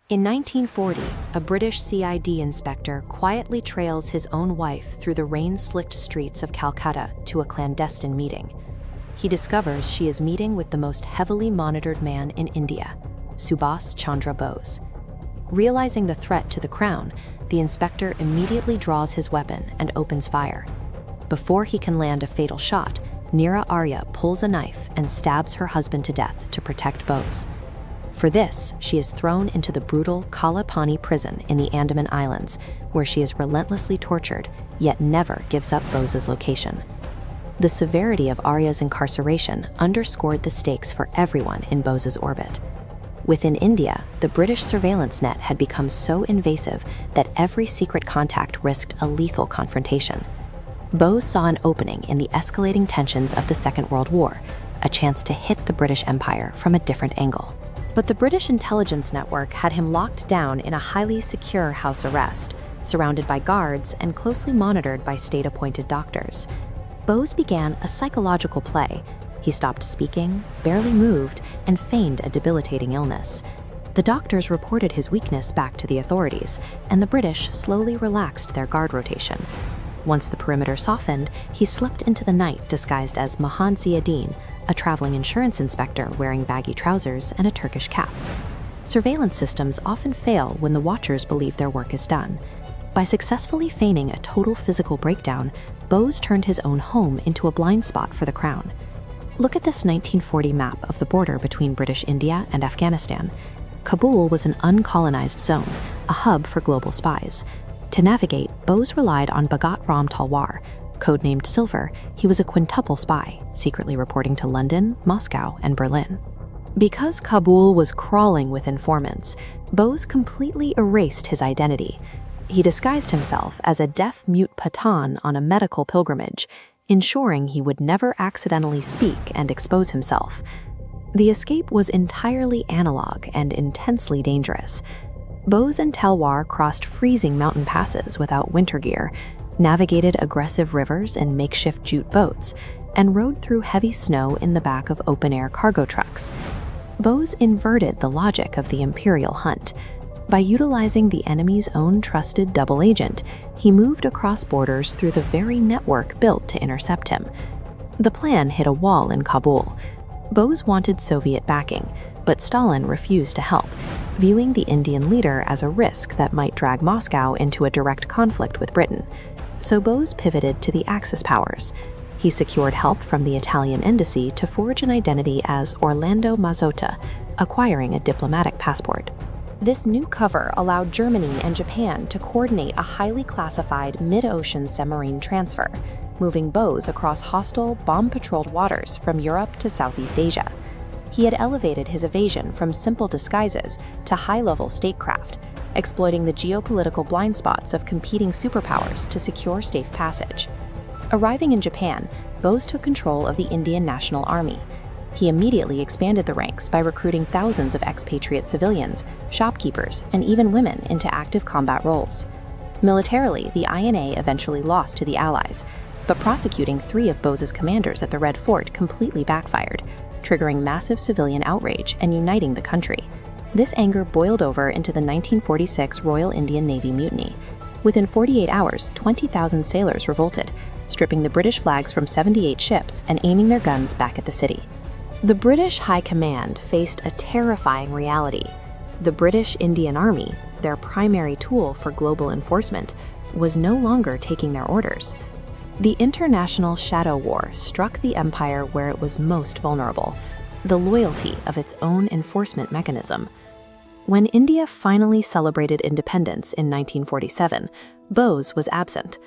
In 1940, a British CID inspector quietly trails his own wife through the rain-slicked streets of Calcutta to a clandestine meeting. He discovers she is meeting with the most heavily monitored man in India, Subhas Chandra Bose. Realizing the threat to the crown, the inspector immediately draws his weapon and opens fire. Before he can land a fatal shot, Neera Arya pulls a knife and stabs her husband to death to protect Bose. For this, she is thrown into the brutal Kala Pani prison in the Andaman Islands, where she is relentlessly tortured, yet never gives up Bose's location. The severity of Arya's incarceration underscored the stakes for everyone in Bose's orbit. Within India, the British surveillance net had become so invasive that every secret contact risked a lethal confrontation. Bose saw an opening in the escalating tensions of the Second World War, a chance to hit the British Empire from a different angle. But the British intelligence network had him locked down in a highly secure house arrest, surrounded by guards and closely monitored by state-appointed doctors. Bose began a psychological play. He stopped speaking, barely moved, and feigned a debilitating illness. The doctors reported his weakness back to the authorities, and the British slowly relaxed their guard rotation. Once the perimeter softened, he slipped into the night disguised as Mahan Ziadin, a traveling insurance inspector wearing baggy trousers and a Turkish cap. Surveillance systems often fail when the watchers believe their work is done. By successfully feigning a total physical breakdown, Bose turned his own home into a blind spot for the crown. Look at this 1940 map of the border between British India and Afghanistan. Kabul was an uncolonized zone, a hub for global spies. To navigate, Bose relied on Bhagat Ram Talwar. Codenamed Silver, he was a quintuple spy, secretly reporting to London, Moscow, and Berlin. Because Kabul was crawling with informants, Bose completely erased his identity. He disguised himself as a deaf-mute Pathan on a medical pilgrimage, ensuring he would never accidentally speak and expose himself. The escape was entirely analog and intensely dangerous. Bose and Talwar crossed freezing mountain passes without winter gear, navigated aggressive rivers in makeshift jute boats, and rode through heavy snow in the back of open-air cargo trucks. Bose inverted the logic of the imperial hunt. By utilizing the enemy's own trusted double agent, he moved across borders through the very network built to intercept him. The plan hit a wall in Kabul. Bose wanted Soviet backing, but Stalin refused to help, viewing the Indian leader as a risk that might drag Moscow into a direct conflict with Britain. So Bose pivoted to the Axis powers. He secured help from the Italian embassy to forge an identity as Orlando Mazzotta, acquiring a diplomatic passport. This new cover allowed Germany and Japan to coordinate a highly classified mid-ocean submarine transfer, moving Bose across hostile, bomb-patrolled waters from Europe to Southeast Asia. He had elevated his evasion from simple disguises to high-level statecraft, exploiting the geopolitical blind spots of competing superpowers to secure safe passage. Arriving in Japan, Bose took control of the Indian National Army. He immediately expanded the ranks by recruiting thousands of expatriate civilians, shopkeepers, and even women into active combat roles. Militarily, the INA eventually lost to the Allies, but prosecuting 3 of Bose's commanders at the Red Fort completely backfired, triggering massive civilian outrage and uniting the country. This anger boiled over into the 1946 Royal Indian Navy Mutiny. Within 48 hours, 20,000 sailors revolted, stripping the British flags from 78 ships and aiming their guns back at the city. The British High Command faced a terrifying reality. The British Indian Army, their primary tool for global enforcement, was no longer taking their orders. The International Shadow War struck the empire where it was most vulnerable, the loyalty of its own enforcement mechanism. When India finally celebrated independence in 1947, Bose was absent.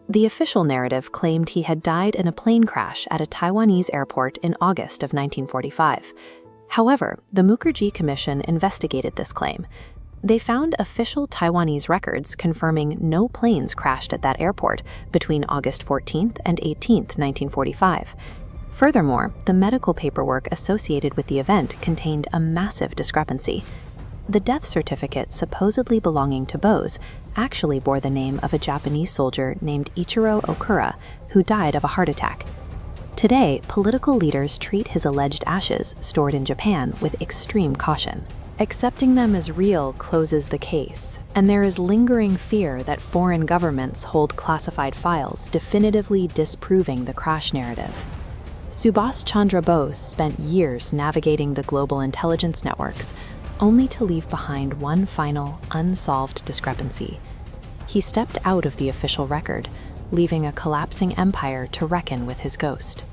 The official narrative claimed he had died in a plane crash at a Taiwanese airport in August of 1945. However, the Mukherjee Commission investigated this claim. They found official Taiwanese records confirming no planes crashed at that airport between August 14th and 18th, 1945. Furthermore, the medical paperwork associated with the event contained a massive discrepancy. The death certificate supposedly belonging to Bose actually bore the name of a Japanese soldier named Ichiro Okura, who died of a heart attack. Today, political leaders treat his alleged ashes stored in Japan with extreme caution. Accepting them as real closes the case, and there is lingering fear that foreign governments hold classified files definitively disproving the crash narrative. Subhas Chandra Bose spent years navigating the global intelligence networks, only to leave behind one final, unsolved discrepancy. He stepped out of the official record, leaving a collapsing empire to reckon with his ghost.